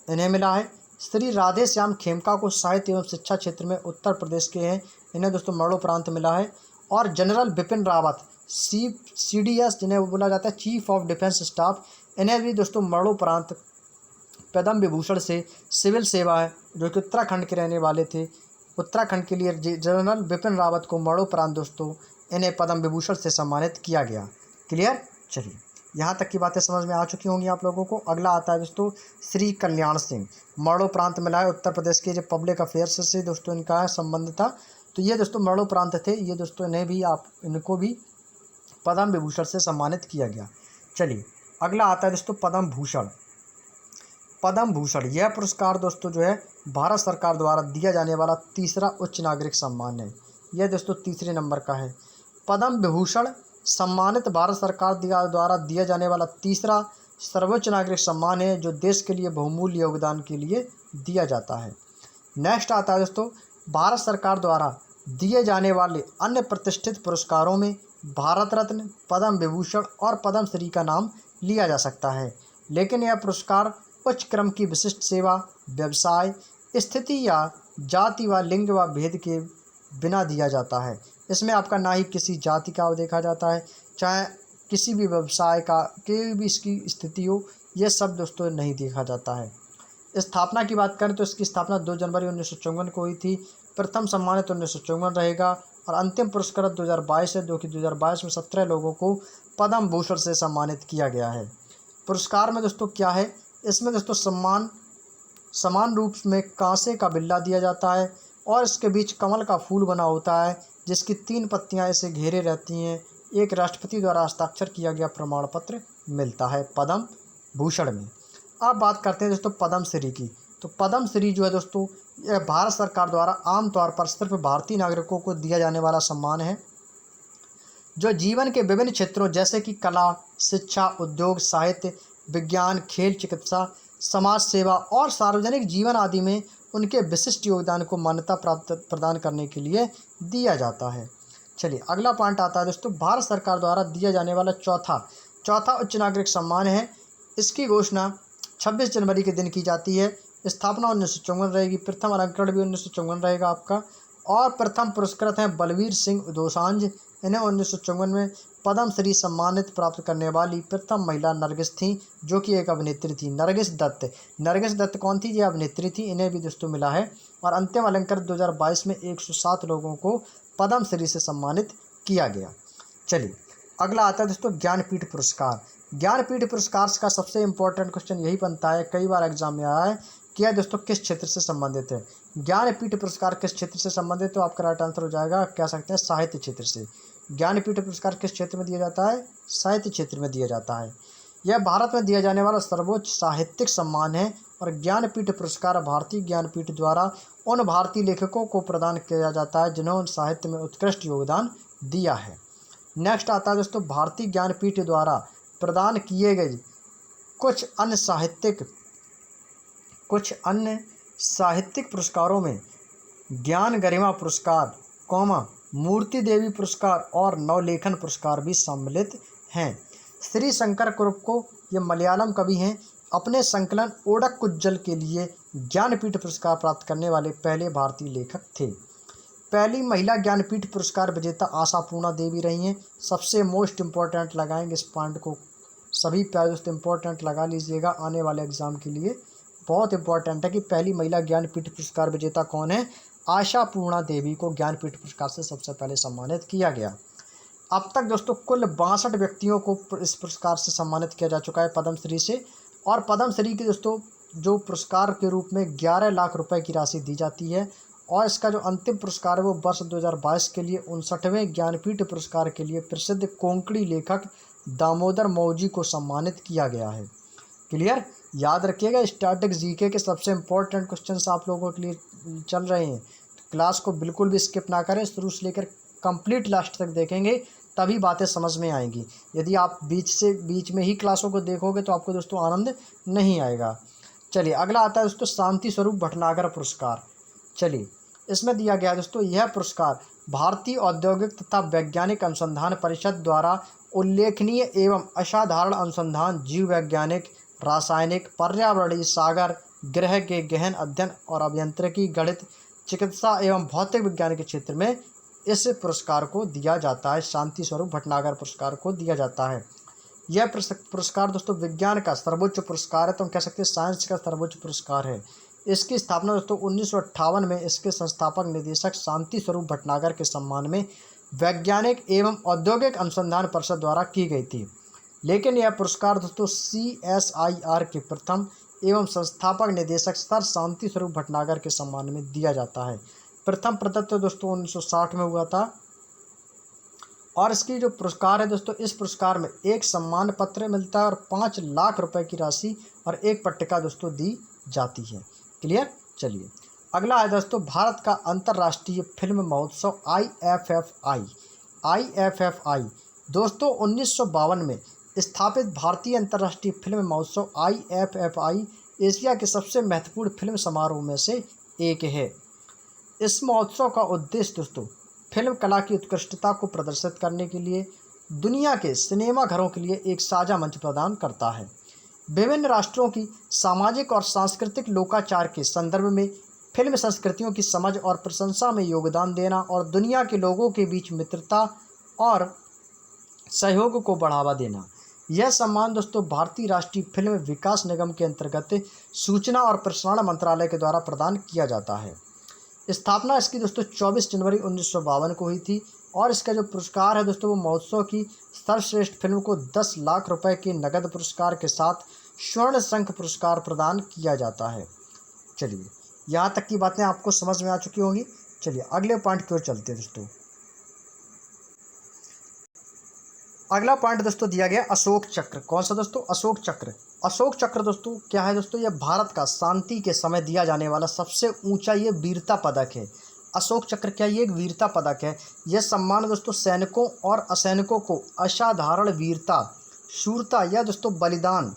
इन्हें मिला है। श्री राधे श्याम खेमका को साहित्य एवं शिक्षा क्षेत्र में उत्तर प्रदेश के हैं, इन्हें दोस्तों मरणोपरांत मिला है। और जनरल बिपिन रावत CDS जिन्हें बोला जाता है चीफ ऑफ डिफेंस स्टाफ, इन्हें भी दोस्तों मरणोपरांत पद्म विभूषण से सिविल सेवा है, जो कि उत्तराखंड के रहने वाले थे। उत्तराखंड के लिए जनरल बिपिन रावत को मरणोपरांत दोस्तों इन्हें पद्म विभूषण से सम्मानित किया गया। क्लियर? चलिए यहाँ तक की बातें समझ में आ चुकी होंगी आप लोगों को। अगला आता है दोस्तों श्री कल्याण सिंह, मरणोपरांत मिला है। उत्तर प्रदेश के जो पब्लिक अफेयर्स से दोस्तों इनका संबंध था, तो ये दोस्तों मरणोपरांत थे। ये दोस्तों इनको भी पद्म विभूषण से सम्मानित किया गया। चलिए अगला आता है दोस्तों पद्म भूषण। पद्म भूषण यह पुरस्कार दोस्तों जो है भारत सरकार द्वारा दिया जाने वाला तीसरा उच्च नागरिक सम्मान है। यह दोस्तों तीसरे नंबर का है। पद्म विभूषण सम्मानित भारत सरकार द्वारा दिया जाने वाला तीसरा सर्वोच्च नागरिक सम्मान है, जो देश के लिए बहुमूल्य योगदान के लिए दिया जाता है। नेक्स्ट आता है दोस्तों भारत सरकार द्वारा दिए जाने वाले अन्य प्रतिष्ठित पुरस्कारों में भारत रत्न, पद्म विभूषण और पद्म श्री का नाम लिया जा सकता है, लेकिन यह पुरस्कार उच्च क्रम की विशिष्ट सेवा, व्यवसाय, स्थिति या जाति व लिंग व भेद के बिना दिया जाता है। इसमें आपका ना ही किसी जाति का देखा जाता है, चाहे किसी भी व्यवसाय का कोई भी इसकी स्थिति हो, यह सब दोस्तों नहीं देखा जाता है। स्थापना की बात करें तो इसकी स्थापना 2 जनवरी 1954 को हुई थी। प्रथम सम्मानित 1954 रहेगा और अंतिम पुरस्कार 2022 है, जो कि 2022 में 17 लोगों को पद्म भूषण से सम्मानित किया गया है। पुरस्कार में दोस्तों क्या है, इसमें दोस्तों समान रूप में कांसे का बिल्ला दिया जाता है और इसके बीच कमल का फूल बना होता है, जिसकी 3 पत्तियां इसे घेरे रहती हैं। एक राष्ट्रपति द्वारा हस्ताक्षर किया गया प्रमाण पत्र मिलता है पद्म भूषण में। अब बात करते हैं दोस्तों पद्म श्री की। तो पद्म श्री जो है दोस्तों यह भारत सरकार द्वारा आमतौर पर सिर्फ भारतीय नागरिकों को दिया जाने वाला सम्मान है, जो जीवन के विभिन्न क्षेत्रों जैसे कि कला, शिक्षा, उद्योग, साहित्य, विज्ञान, खेल, चिकित्सा, समाज सेवा और सार्वजनिक जीवन आदि में उनके विशिष्ट योगदान को मान्यता प्रदान करने के लिए दिया जाता है। चलिए अगला पॉइंट आता है दोस्तों भारत सरकार द्वारा दिया जाने वाला चौथा उच्च नागरिक सम्मान है। इसकी घोषणा 26 जनवरी के दिन की जाती है। स्थापना 1954 रहेगी। प्रथम अलंकरण भी 1954 रहेगा आपका। और प्रथम पुरस्कृत हैं बलवीर सिंह दोसांझ, इन्हें 1954 में पद्मश्री सम्मानित प्राप्त करने वाली प्रथम महिला नरगिस थी, जो कि एक अभिनेत्री थी। नरगिस दत्त, नरगिस दत्त कौन थी? ये अभिनेत्री थी, इन्हें भी दोस्तों मिला है। और अंतिम अलंकृत 2022 में 107 लोगों को पद्मश्री से सम्मानित किया गया। चलिए अगला आता है दोस्तों ज्ञानपीठ पुरस्कार। ज्ञानपीठ पुरस्कार का सबसे इंपॉर्टेंट क्वेश्चन यही बनता है, कई बार एग्जाम में आया है कि यह दोस्तों किस क्षेत्र से संबंधित है। ज्ञानपीठ पुरस्कार किस क्षेत्र से संबंधित, तो आपका राइट आंसर हो जाएगा, कह सकते हैं साहित्य क्षेत्र से। ज्ञानपीठ पुरस्कार किस क्षेत्र में दिया जाता है? साहित्य क्षेत्र में दिया जाता है। यह भारत में दिया जाने वाला सर्वोच्च साहित्यिक सम्मान है और ज्ञानपीठ पुरस्कार भारतीय ज्ञानपीठ द्वारा उन भारतीय लेखकों को प्रदान किया जाता है जिन्होंने साहित्य में उत्कृष्ट योगदान दिया है। नेक्स्ट आता है दोस्तों भारतीय ज्ञानपीठ द्वारा प्रदान किए गए कुछ अन्य साहित्यिक पुरस्कारों में ज्ञान गरिमा पुरस्कार, मूर्ति देवी पुरस्कार और नवलेखन पुरस्कार भी सम्मिलित हैं। श्री शंकर कुरुप को, ये मलयालम कवि हैं, अपने संकलन ओडक्कुज्जल के लिए ज्ञानपीठ पुरस्कार प्राप्त करने वाले पहले भारतीय लेखक थे। पहली महिला ज्ञानपीठ पुरस्कार विजेता आशापूर्णा देवी रही हैं। सबसे मोस्ट इम्पोर्टेंट लगाएंगे इस पॉइंट को, सभी प्यारे दोस्तों इम्पोर्टेंट लगा लीजिएगा आने वाले एग्जाम के लिए, बहुत इंपॉर्टेंट है कि पहली महिला ज्ञानपीठ पुरस्कार विजेता कौन है? आशापूर्णा देवी को ज्ञानपीठ पुरस्कार से सबसे पहले सम्मानित किया गया। अब तक दोस्तों कुल 62 व्यक्तियों को इस पुरस्कार से सम्मानित किया जा चुका है पद्मश्री से। और पद्मश्री की दोस्तों जो पुरस्कार के रूप में 11 लाख रुपए की राशि दी जाती है। और इसका जो अंतिम पुरस्कार है वो वर्ष 2022 के लिए 59वें ज्ञानपीठ पुरस्कार के लिए प्रसिद्ध कोंकणी लेखक दामोदर मौजी को सम्मानित किया गया है। क्लियर? याद रखिएगा, स्टैटिक जीके के सबसे इंपॉर्टेंट क्वेश्चंस आप लोगों के लिए चल रहे हैं। क्लास को बिल्कुल भी स्किप ना करें, शुरू से लेकर कंप्लीट लास्ट तक देखेंगे तभी बातें समझ में आएंगी। यदि आप बीच में ही क्लासों को देखोगे तो आपको दोस्तों आनंद नहीं आएगा। चलिए अगला आता है दोस्तों शांति स्वरूप भटनागर पुरस्कार। चलिए इसमें दिया गया दोस्तों, यह पुरस्कार भारतीय औद्योगिक तथा वैज्ञानिक अनुसंधान परिषद द्वारा उल्लेखनीय एवं असाधारण अनुसंधान जीव वैज्ञानिक, रासायनिक, पर्यावरणीय, सागर ग्रह के गहन अध्ययन और अभियांत्रिकी, गणित, चिकित्सा एवं भौतिक विज्ञान के क्षेत्र में इस पुरस्कार को दिया जाता है। शांति स्वरूप भटनागर पुरस्कार को दिया जाता है। यह पुरस्कार दोस्तों विज्ञान का सर्वोच्च पुरस्कार है, तो हम कह सकते हैं साइंस का सर्वोच्च पुरस्कार है। इसकी स्थापना दोस्तों 1958 में इसके संस्थापक निदेशक शांति स्वरूप भटनागर के सम्मान में वैज्ञानिक एवं औद्योगिक अनुसंधान परिषद द्वारा की गई थी। लेकिन यह पुरस्कार दोस्तों CSIR के प्रथम एवं संस्थापक निदेशक सर शांति स्वरूप भटनागर के सम्मान में दिया जाता है। प्रथम प्रदत्त दोस्तों 1960 में हुआ था। और इसकी जो पुरस्कार है दोस्तों, इस पुरस्कार में एक सम्मान पत्र मिलता है और 5 लाख रुपए की राशि और एक पट्टिका दोस्तों दी जाती है। क्लियर? चलिए अगला है दोस्तों भारत का अंतर्राष्ट्रीय फिल्म महोत्सव IFFI दोस्तों 1952 में स्थापित भारतीय अंतर्राष्ट्रीय फिल्म महोत्सव IFFI एशिया के सबसे महत्वपूर्ण फिल्म समारोह में से एक है। इस महोत्सव का उद्देश्य दोस्तों फिल्म कला की उत्कृष्टता को प्रदर्शित करने के लिए दुनिया के सिनेमा घरों के लिए एक साझा मंच प्रदान करता है। विभिन्न राष्ट्रों की सामाजिक और सांस्कृतिक लोकाचार के संदर्भ में फिल्म संस्कृतियों की समझ और प्रशंसा में योगदान देना और दुनिया के लोगों के बीच मित्रता और सहयोग को बढ़ावा देना। यह सम्मान दोस्तों भारतीय राष्ट्रीय फिल्म विकास निगम के अंतर्गत सूचना और प्रसारण मंत्रालय के द्वारा प्रदान किया जाता है। स्थापना इसकी दोस्तों 24 जनवरी 1952 को हुई थी। और इसका जो पुरस्कार है दोस्तों वो महोत्सव की सर्वश्रेष्ठ फिल्म को 10 लाख रुपए के नगद पुरस्कार के साथ स्वर्ण शंख पुरस्कार प्रदान किया जाता है। चलिए यहाँ तक की बातें आपको समझ में आ चुकी होंगी। चलिए अगले पॉइंट की ओर चलते हैं दोस्तों। अगला पॉइंट दोस्तों दिया गया अशोक चक्र। कौन सा दोस्तों? अशोक चक्र। अशोक चक्र दोस्तों क्या है दोस्तों? यह भारत का शांति के समय दिया जाने वाला सबसे ऊंचा ये वीरता पदक है। अशोक चक्र क्या, ये एक वीरता पदक है। यह सम्मान दोस्तों सैनिकों और असैनिकों को असाधारण वीरता, शूरता या दोस्तों बलिदान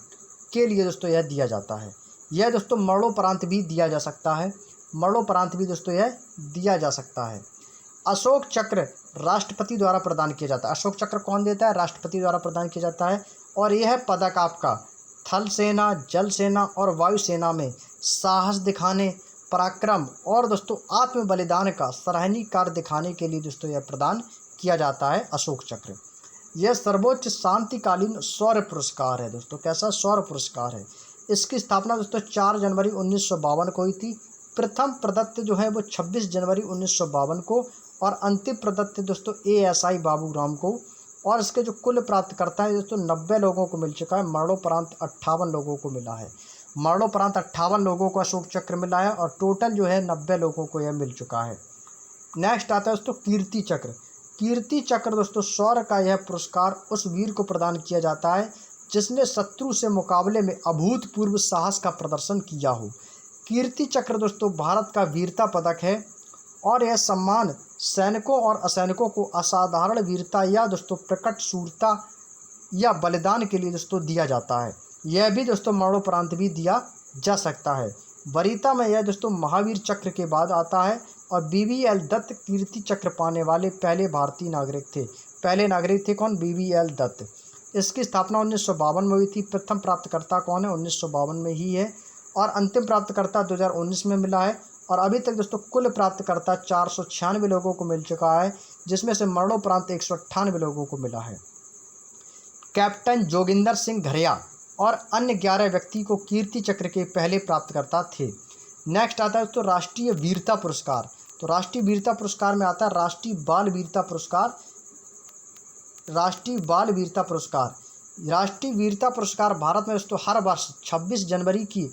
के लिए दोस्तों यह दिया जाता है। यह दोस्तों मरणोपरांत भी दिया जा सकता है। मरणोपरांत भी दोस्तों यह दिया जा सकता है। अशोक चक्र राष्ट्रपति द्वारा प्रदान किया जाता है। अशोक चक्र कौन देता है? राष्ट्रपति द्वारा प्रदान किया जाता है। और यह पदक आपका थल सेना, जल सेना और वायु सेना में साहस दिखाने, पराक्रम और दोस्तों आत्म बलिदान का सराहनीय कार्य दिखाने के लिए दोस्तों यह प्रदान किया जाता है अशोक चक्र। यह सर्वोच्च शांतिकालीन शौर्य पुरस्कार है दोस्तों। कैसा शौर्य पुरस्कार है। इसकी स्थापना दोस्तों 4 जनवरी 1952 को हुई थी। प्रथम प्रदत्त जो है वो 26 जनवरी 1952 को और अंतिम प्रदत्त दोस्तों ASI बाबूराम को। और इसके जो कुल प्राप्तकर्ता है दोस्तों 90 लोगों को मिल चुका है। मरणोपरांत 58 लोगों को मिला है। मरणोपरांत 58 लोगों को अशोक चक्र मिला है और टोटल जो है 90 लोगों को यह मिल चुका है। नेक्स्ट आता है दोस्तों कीर्ति चक्र। कीर्ति चक्र दोस्तों शौर्य का यह पुरस्कार उस वीर को प्रदान किया जाता है जिसने शत्रु से मुकाबले में अभूतपूर्व साहस का प्रदर्शन किया हो। कीर्ति चक्र दोस्तों भारत का वीरता पदक है और यह सम्मान सैनिकों और असैनिकों को असाधारण वीरता या दोस्तों प्रकट शूरता या बलिदान के लिए दोस्तों दिया जाता है। यह भी दोस्तों मरणोपरांत भी दिया जा सकता है। वरीयता में यह दोस्तों महावीर चक्र के बाद आता है और BBL दत्त कीर्ति चक्र पाने वाले पहले भारतीय नागरिक थे। पहले नागरिक थे कौन? BBL दत्त। इसकी स्थापना 1952 में हुई थी। प्रथम प्राप्तकर्ता कौन है? 1952 में ही है और अंतिम प्राप्तकर्ता 2019 में मिला है। और अभी तक दोस्तों कुल प्राप्तकर्ता 496 लोगों को मिल चुका है जिसमें से मरणोपरांत 198 लोगों को मिला है। कैप्टन जोगिंदर सिंह घरिया और अन्य 11 व्यक्ति को कीर्ति चक्र के पहले प्राप्तकर्ता थे। नेक्स्ट आता है दोस्तों राष्ट्रीय वीरता पुरस्कार। तो राष्ट्रीय वीरता पुरस्कार में आता है राष्ट्रीय बाल वीरता पुरस्कार। राष्ट्रीय बाल वीरता पुरस्कार। राष्ट्रीय वीरता पुरस्कार भारत में दोस्तों हर वर्ष 26 जनवरी की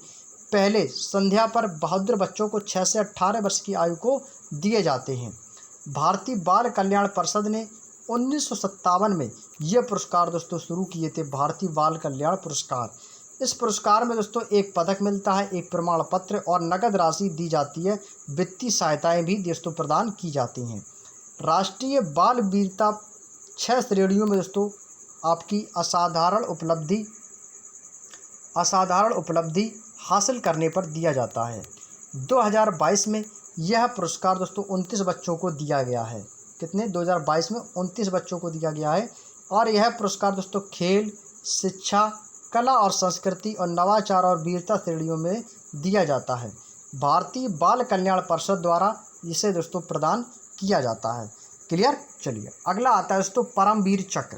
पहले संध्या पर बहादुर बच्चों को 6 से 18 वर्ष की आयु को दिए जाते हैं। भारतीय बाल कल्याण परिषद ने 1957 में यह पुरस्कार दोस्तों शुरू किए थे। भारतीय बाल कल्याण पुरस्कार। इस पुरस्कार में दोस्तों एक पदक मिलता है, एक प्रमाण पत्र और नगद राशि दी जाती है। वित्तीय सहायताएं भी दोस्तों प्रदान की जाती हैं। राष्ट्रीय बाल वीरता 6 श्रेणियों में दोस्तों आपकी असाधारण उपलब्धि हासिल करने पर दिया जाता है। 2022 में यह पुरस्कार दोस्तों 29 बच्चों को दिया गया है। कितने? 2022 में 29 बच्चों को दिया गया है। और यह पुरस्कार दोस्तों खेल, शिक्षा, कला और संस्कृति और नवाचार और वीरता श्रेणियों में दिया जाता है। भारतीय बाल कल्याण परिषद द्वारा इसे दोस्तों प्रदान किया जाता है। क्लियर? चलिए अगला आता है दोस्तों परमवीर चक्र।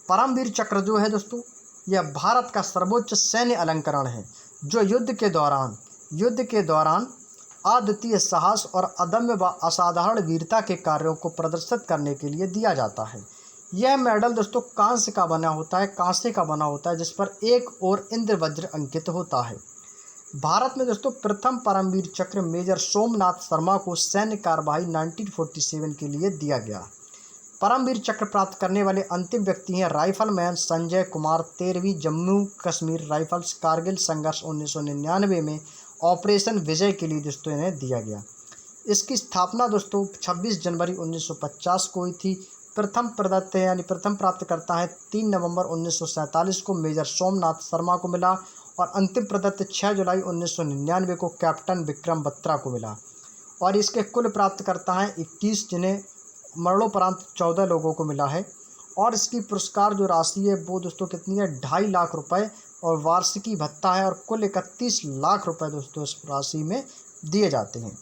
परमवीर चक्र जो है दोस्तों यह भारत का सर्वोच्च सैन्य अलंकरण है जो युद्ध के दौरान अद्वितीय साहस और अदम्य व असाधारण वीरता के कार्यों को प्रदर्शित करने के लिए दिया जाता है। यह मेडल दोस्तों कांस्य का बना होता है जिस पर एक और इंद्र वज्र अंकित होता है। भारत में दोस्तों प्रथम परमवीर चक्र मेजर सोमनाथ शर्मा को सैन्य कार्यवाही 1947 के लिए दिया गया। परमवीर चक्र प्राप्त करने वाले अंतिम व्यक्ति हैं राइफलमैन संजय कुमार। 13वीं जम्मू कश्मीर राइफल्स कारगिल संघर्ष 1999 में ऑपरेशन विजय के लिए दोस्तों इन्हें दिया गया। इसकी स्थापना दोस्तों 26 जनवरी 1950 को हुई थी। प्रथम प्राप्तकर्ता है 3 नवंबर 1947 को मेजर सोमनाथ शर्मा को मिला और अंतिम प्रदत्त 6 जुलाई 1999 को कैप्टन विक्रम बत्रा को मिला। और इसके कुल प्राप्तकर्ता हैं 21 जिन्हें मरणोपरांत 14 लोगों को मिला है। और इसकी पुरस्कार जो राशि है वो दोस्तों कितनी है? 2.5 लाख रुपए और वार्षिकी भत्ता है और कुल 31 लाख रुपए दोस्तों इस राशि में दिए जाते हैं।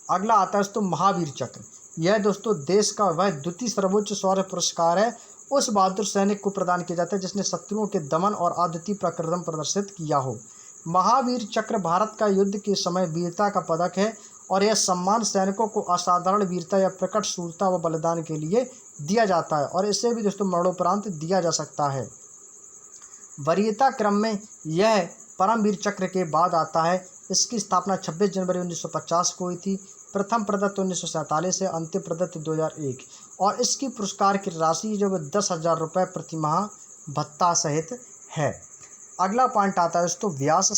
अगला आता है दोस्तों महावीर चक्र। यह दोस्तों देश का वह द्वितीय सर्वोच्च शौर्य पुरस्कार है उस बहादुर सैनिक को प्रदान किया जाता है जिसने शत्रुओं के दमन और अद्वितीय पराक्रम प्रदर्शित किया हो। महावीर चक्र भारत का युद्ध के समय वीरता का पदक है और यह सम्मान सैनिकों को असाधारण वीरता या प्रकट शूरता व बलिदान के लिए दिया जाता है और इसे भी दोस्तों मरणोपरांत दिया जा सकता है। वरीयता क्रम में यह परमवीर चक्र के बाद आता है। इसकी स्थापना 26 जनवरी 1950 को हुई थी। प्रथम प्रदत्त 1947 से अंतिम प्रदत्त 2001 और इसकी पुरस्कार की राशि जो 10,000 रुपये प्रतिमाह भत्ता सहित है। अगला पॉइंट आता है दोस्तों व्यास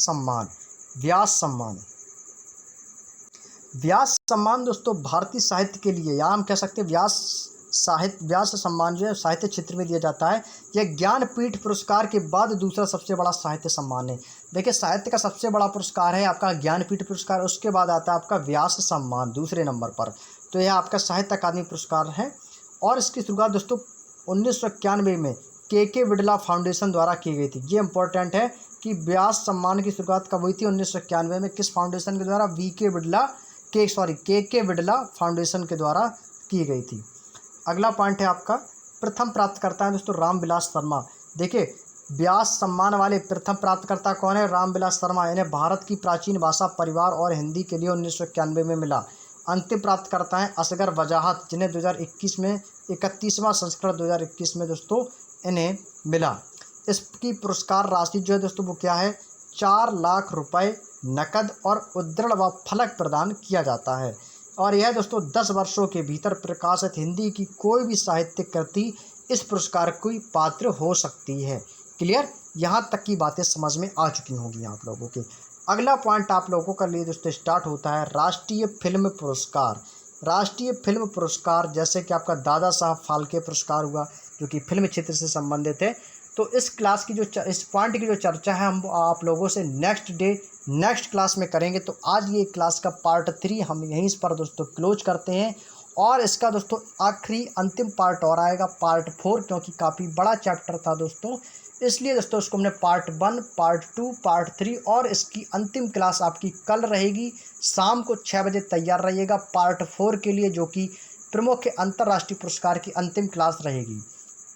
सम्मान दोस्तों भारतीय साहित्य के लिए, या हम कह सकते हैं व्यास सम्मान जो है साहित्य क्षेत्र में दिया जाता है। यह ज्ञानपीठ पुरस्कार के बाद दूसरा सबसे बड़ा साहित्य सम्मान है। देखिए साहित्य का सबसे बड़ा पुरस्कार है आपका ज्ञानपीठ पुरस्कार, उसके बाद आता है आपका व्यास सम्मान दूसरे नंबर पर। तो यह आपका साहित्य अकादमी पुरस्कार है और इसकी शुरुआत दोस्तों 1991 में के बिड़ला फाउंडेशन द्वारा की गई थी। ये इंपॉर्टेंट है कि व्यास सम्मान की शुरुआत कब हुई थी? 1991 में। किस फाउंडेशन के द्वारा? के बिड़ला फाउंडेशन के द्वारा की गई थी। अगला पॉइंट है आपका, प्रथम प्राप्तकर्ता है दोस्तों रामविलास शर्मा। देखिए, व्यास सम्मान वाले प्रथम प्राप्तकर्ता कौन है? रामविलास शर्मा। इन्हें भारत की प्राचीन भाषा परिवार और हिंदी के लिए 1991 में मिला। अंतिम प्राप्तकर्ता हैं असगर वजाहत, जिन्हें 2021 में 31वां संस्करण 2021 में दोस्तों इन्हें मिला। इसकी पुरस्कार राशि जो है दोस्तों वो क्या है? 4 लाख रुपए नकद और उद्धरण व फलक प्रदान किया जाता है। और यह दोस्तों 10 वर्षों के भीतर प्रकाशित हिंदी की कोई भी साहित्यिक कृति इस पुरस्कार की पात्र हो सकती है। क्लियर? यहाँ तक की बातें समझ में आ चुकी होंगी आप लोगों के। अगला पॉइंट आप लोगों का लिए दोस्तों स्टार्ट होता है राष्ट्रीय फिल्म पुरस्कार। राष्ट्रीय फिल्म पुरस्कार जैसे कि आपका दादा साहब फाल्के पुरस्कार हुआ, जो कि फिल्म क्षेत्र से संबंधित है। तो इस क्लास की इस पॉइंट की जो चर्चा है हम आप लोगों से नेक्स्ट क्लास में करेंगे। तो आज ये क्लास का पार्ट 3 हम यहीं पर दोस्तों क्लोज करते हैं, और इसका दोस्तों आखिरी अंतिम पार्ट और आएगा, पार्ट 4, क्योंकि काफ़ी बड़ा चैप्टर था दोस्तों, इसलिए दोस्तों इसको हमने पार्ट 1, पार्ट 2, पार्ट 3 और इसकी अंतिम क्लास आपकी कल रहेगी शाम को 6 बजे। तैयार रहिएगा पार्ट 4 के लिए, जो कि प्रमुख अंतर्राष्ट्रीय पुरस्कार की अंतिम क्लास रहेगी।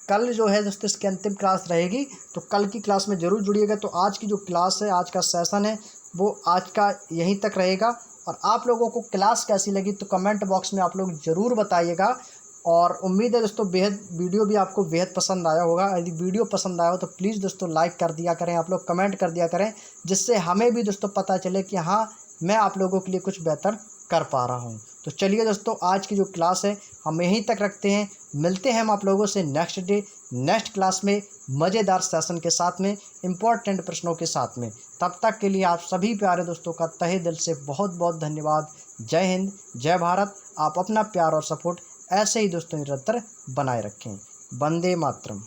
कल जो है दोस्तों इसकी अंतिम क्लास रहेगी, तो कल की क्लास में ज़रूर जुड़िएगा। तो आज की जो क्लास है, आज का सेशन है, वो आज का यहीं तक रहेगा। और आप लोगों को क्लास कैसी लगी तो कमेंट बॉक्स में आप लोग ज़रूर बताइएगा। और उम्मीद है दोस्तों वीडियो भी आपको बेहद पसंद आया होगा। यदि वीडियो पसंद आया हो तो प्लीज़ दोस्तों लाइक कर दिया करें, आप लोग कमेंट कर दिया करें, जिससे हमें भी दोस्तों पता चले कि हाँ, मैं आप लोगों के लिए कुछ बेहतर कर पा रहा हूँ। तो चलिए दोस्तों, आज की जो क्लास है हम यहीं तक रखते हैं। मिलते हैं हम आप लोगों से नेक्स्ट क्लास में मज़ेदार सेशन के साथ में, इम्पोर्टेंट प्रश्नों के साथ में। तब तक के लिए आप सभी प्यारे दोस्तों का तहे दिल से बहुत बहुत धन्यवाद। जय हिंद, जय भारत। आप अपना प्यार और सपोर्ट ऐसे ही दोस्तों निरंतर बनाए रखें। वंदे मातरम।